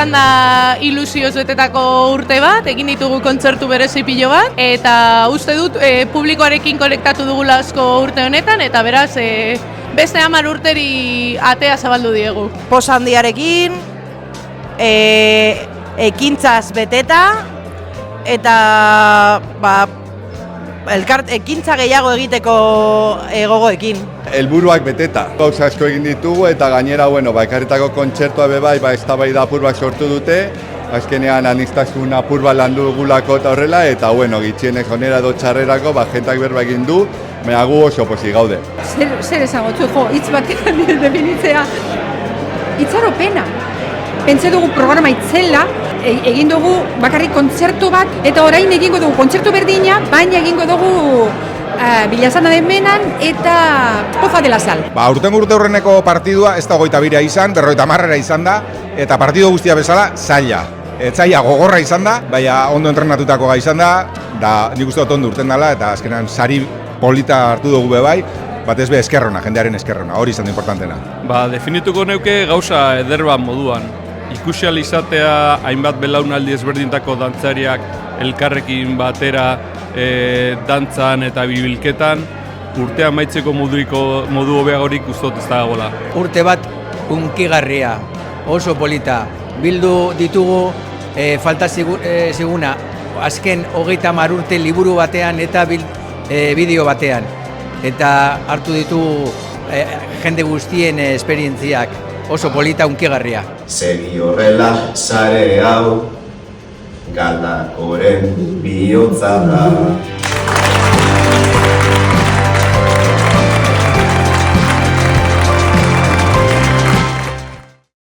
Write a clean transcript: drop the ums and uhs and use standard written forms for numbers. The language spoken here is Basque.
izan da ilusioz betetako urte bat, egin ditugu kontzertu berezi pilo bat, eta uste dut publikoarekin konektatu dugula asko urte honetan, eta beraz beste 10 urteri atea zabaldu diegu. Poz handiarekin, ekintzaz beteta, eta ekintza gehiago egiteko gogoekin. Helburuak beteta. Gauza asko egin ditugu eta gainera, ekarritako kontzertua bebai, eztabaida apur bat sortu dute. Azkenean aniztasun apur bat landu dugulako eta horrela, eta gitxienez honera edo txarrerako, jentak berba egin du, baina gu oso pozik gaude. Zer ezagotzu, hitz batean definitzea, itxaropena. Pentsa dugu programa itzela, egin dugu bakarrik kontzertu bat, eta orain egingo dugu kontzertu berdina, baina egingo dugu Bilazana den Menan eta Poza de la Sal. Urtengo urte horreneko partidua ez da 22 izan, 50 izan da, eta partidu guztia bezala zaila. Zaila gogorra izan da, baina ondo entrenatutako gai izan da, nik uste dut ondo urten dela, eta azkenan sari polita hartu dugu bebai, batez be eskerrona, jendearen eskerrona, hori izan da importantena. Definituko neuke gauza ederba moduan. Ikusi ahal izatea hainbat belaunaldi ezberdintako dantzariak elkarrekin batera dantzan eta bibilketan, urtea amaitzeko modu hobeagorik ustot ez dagoela. Urte bat hunkigarria, oso polita. Bildu ditugu falta ziguna azken 30 urte liburu batean eta bideo batean. Eta hartu ditugu jende guztien esperientziak, oso polita hunkigarria. Segi horrela sare hau, galdakoren bihotza da.